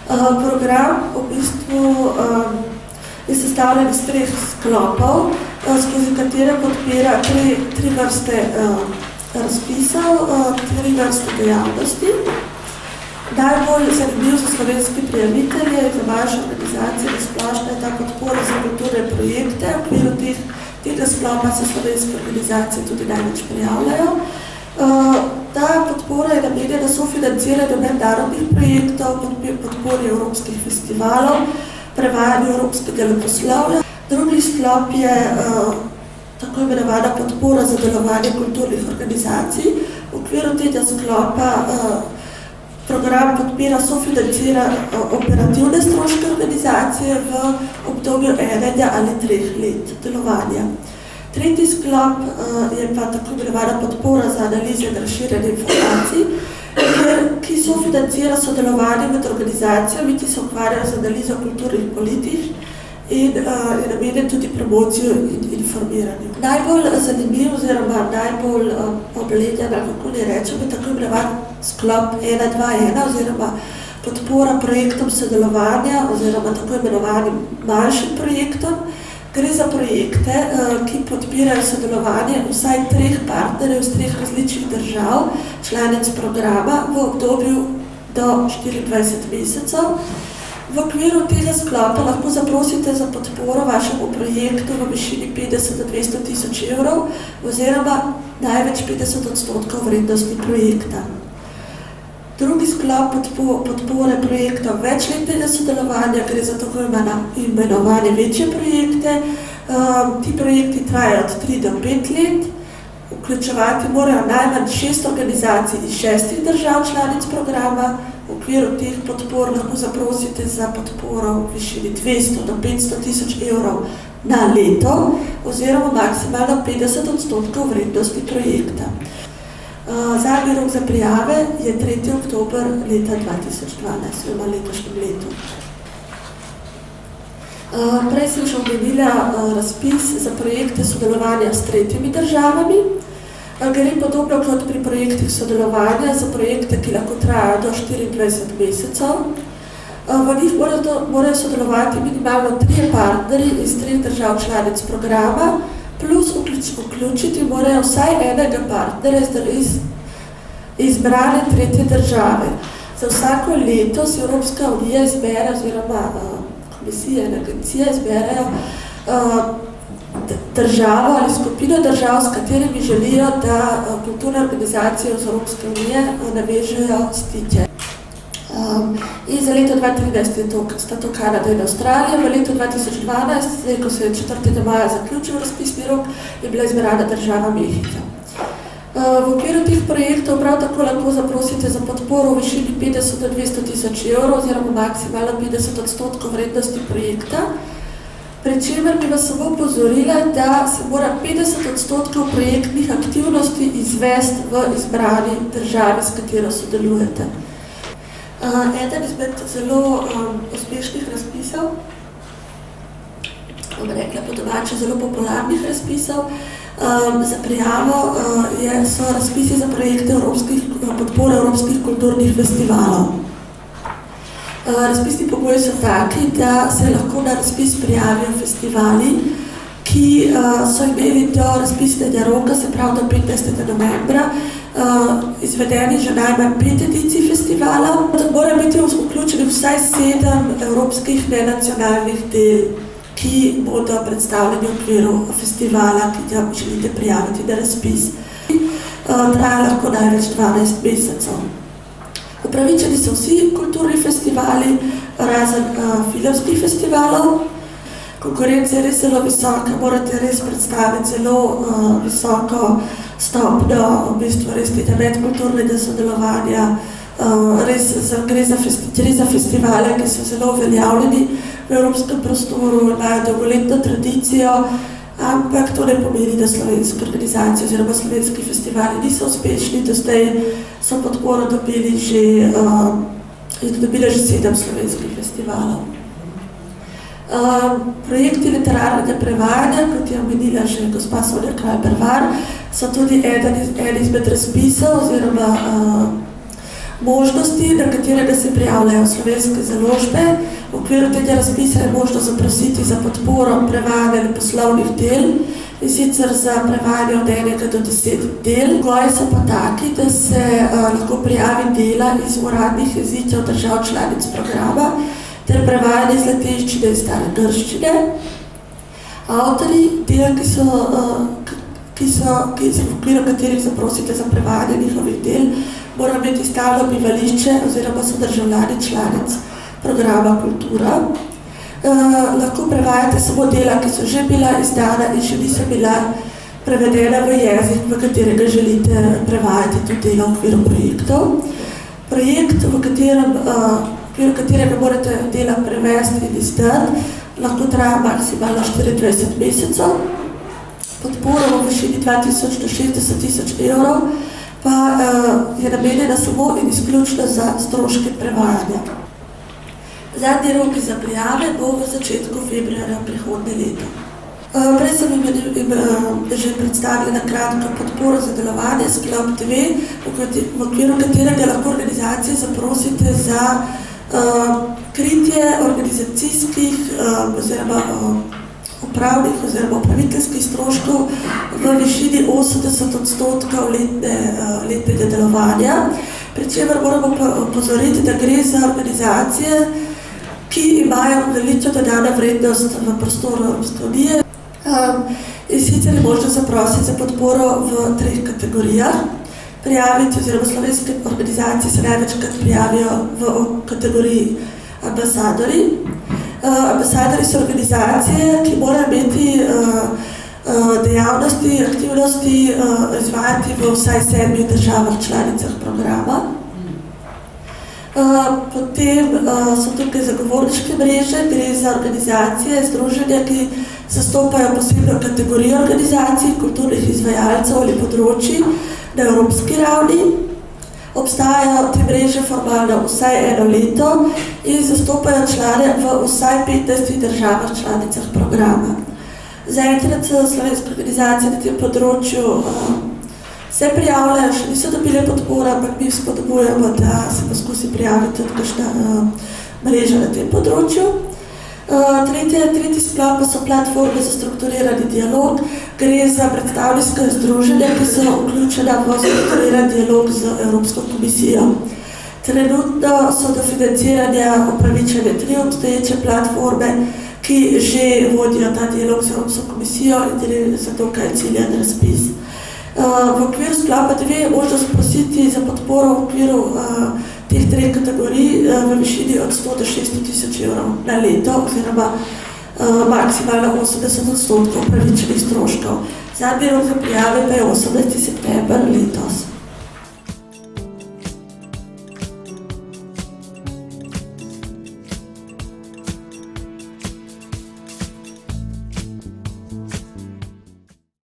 Program v bistvu je sestavljen iz 3 sklopov, skozi katere podpira 3 vrste razpisov, 3 vrste dejavnosti. Najbolj zanimiv za slovenski prijavitelje in za vaše organizacije splošno je ta podpora za kulturne projekte. V okviru tega sklopa se slovenske organizacije tudi največ prijavljajo. Ta podpora je namenjena sofinanciranju mednarodnih projektov, podpori evropskih festivalov, prevajanju evropskega leposlovja. Drugi sklop je tako imenovana podpora za delovanje kulturnih organizacij. V okviru tega sklopa program podpira, sofinancira operativne stroške organizacije v obdobju 1 ali 3 let delovanja. Tretji sklop je pa tako imenovana podpora za analize in razširjanje informacij, ki sofinancira sodelovanje med organizacijami, ki se ukvarjajo z analizo kulturnih politik in je namenjen tudi promocijo in informiranju. Najbolj zanimiv oziroma najbolj oblegan, kako ne rečem, je tako imenovan sklop 1-2-1 oziroma podpora projektom sodelovanja oziroma tako imenovanim manjšim projektom. Gre za projekte, ki podpirajo sodelovanje vsaj 3 partnerjev iz 3 različnih držav, članic programa v obdobju do 24 mesecev. V okviru tega sklopa lahko zaprosite za podporo vašemu projektu v višini 50 do 200 tisoč evrov oziroma največ 50% vrednosti projekta. Drugi sklop podpore projektov večletnega sodelovanja gre za tako imenovane večje projekte. Ti projekti trajajo od 3 do 5 let. Vključevati morajo najmanj 6 organizacij iz 6 držav članic programa. V okviru teh podpor lahko zaprosite za podporo v višini 200 do 500 tisoč evrov na leto oziroma maksimalno 50% vrednosti projekta. Zadnji rok za prijave je 3. oktober leta 2012, oziroma letošnjem letu. Prej sem že omenila razpis za projekte sodelovanja s 3 državami. Gre podobno kot pri projektih sodelovanja za projekte, ki lahko trajajo do 24 mesecev. V njih morajo sodelovati minimalno 3 partnerji iz 3 držav članic programa, plus vključiti morajo vsaj enega partnerja iz izbrane 3. države. Za vsako leto si Evropska unija izbere, oziroma komisija in agencija izberejo državo ali skupino držav, s katerimi želijo, da kulturne organizacije iz Evropske unije navežejo stike. In za leto 2013 sta to Kanada in Avstralija. V letu 2012, ko se je 4. maja zaključil razpisni rok, je bila izbrana država Mehika. V okviru teh projektov prav tako lahko zaprosite za podporo v višini 50 do 200 tisoč evrov oziroma maksimalno 50% vrednosti projekta. Pri čemer bi vas samo opozorila, da se mora 50% projektnih aktivnosti izvesti v izbrani državi, s katero sodelujete. Eden izmed zelo uspešnih razpisov, bom rekla po domače, zelo popularnih razpisov za prijavo so razpisi za projekte podpore evropskih kulturnih festivalov. Razpisni pogoji so taki, da se lahko na razpis prijavijo festivali, ki so imeli do razpisnega roka, se pravi do 15. novembra, izvedeni že najmanj 5 edicij festivala. Mora biti vključeni vsaj 7 evropskih nenacionalnih del, ki bodo predstavljeni v okviru festivala, ki ga želite prijaviti na razpis. Traja lahko največ 12 mesecev. Upravičeni so vsi kulturni festivali, razen filmskih festivalov. Konkurenca je res zelo visoka, morate res predstaviti zelo visoko stopnjo, v bistvu res tega medkulturnega sodelovanja. Res gre za festivale, ki so zelo uveljavljeni v evropskem prostoru, imajo dolgoletno tradicijo, ampak to ne pomeni, da slovenske organizacije oziroma slovenski festivali niso uspešni. Do zdaj so podporo dobili že 7 slovenskih festivalov. Projekti literarnega prevajanja, kot je omenila že gospa Sonja Kralj-Bervar, so tudi eden izmed razpisov oziroma možnosti, na katerega se prijavljajo slovenske založbe. V okviru tega razpisa je možno zaprositi za podporo prevajanja poslovnih del, in sicer za prevajanje od 1 do 10 del. Pogoji so pa taki, da se lahko prijavi dela iz uradnih jezikov držav članic programa ter prevajanje iz latinščine in stare grščine. Avtorji del, v okviru katerih zaprosite za prevajanje njihovih del, morajo imeti stalno bivališče oziroma so državljani članic programa Kultura. Lahko prevajate samo dela, ki so že bila izdana in še niso bila prevedena v jezik, v katerega želite prevajati to delo v okviru projektov. Projekt, v okviru katerega morate dela prevesti in izdati, lahko traja maksimalno 24 mesecev. Podporo v višini 2000 do 60 000 evrov pa je namenjena samo in izključno za stroške prevajanja. Zadnji rok za prijave bo v začetku februarja prihodnje leto. Prej sem jim že predstavila na kratko podporo za delovanje Sklop TV, v okviru katerega lahko organizacije zaprosite za kritje organizacijskih oziroma upravnih oziroma upraviteljskih stroškov v višini 80% letnega delovanja, pri čemer moramo opozoriti, da gre za organizacije, ki imajo veliko dodano vrednost v prostoru Evropske unije. In sicer je možno zaprositi za podporo v 3 kategorijah. Prijaviti oziroma slovenske organizacije se največkrat prijavijo v kategoriji ambasadori. Ambasadori so organizacije, ki morajo imeti dejavnosti, aktivnosti izvajati v vsaj 7 državah članicah programa. Potem so tukaj zagovorniške mreže, gre za organizacije, združenja, ki zastopajo posebno kategorijo organizacij, kulturnih izvajalcev ali področij na evropski ravni. Obstajajo te mreže formalno vsaj 1 leto in zastopajo člane v vsaj 15 državah članicah programa. Zaenkrat slovenske organizacije na tem področju se prijavljajo, še niso dobile podpore, ampak mi spodbujamo, da se poskusi prijaviti tudi kakšna mreža na tem področju. Tretji sklop pa so platforme za strukturirani dialog. Gre za predstavniška združenja, ki so vključena v strukturiran dialog z Evropsko komisijo. Trenutno so do financiranja upravičene 3 obstoječe platforme, ki že vodijo ta dialog z Evropsko komisijo in gre za dokaj ciljan razpis. V okviru sklopa 2 je možno zaprositi za podporo v okviru teh 3 kategorij v višini od 100 do 600 000 evrov na leto oziroma maksimalno 80% upravičenih stroškov. Zadnji rok za prijave pa je 18. september letos.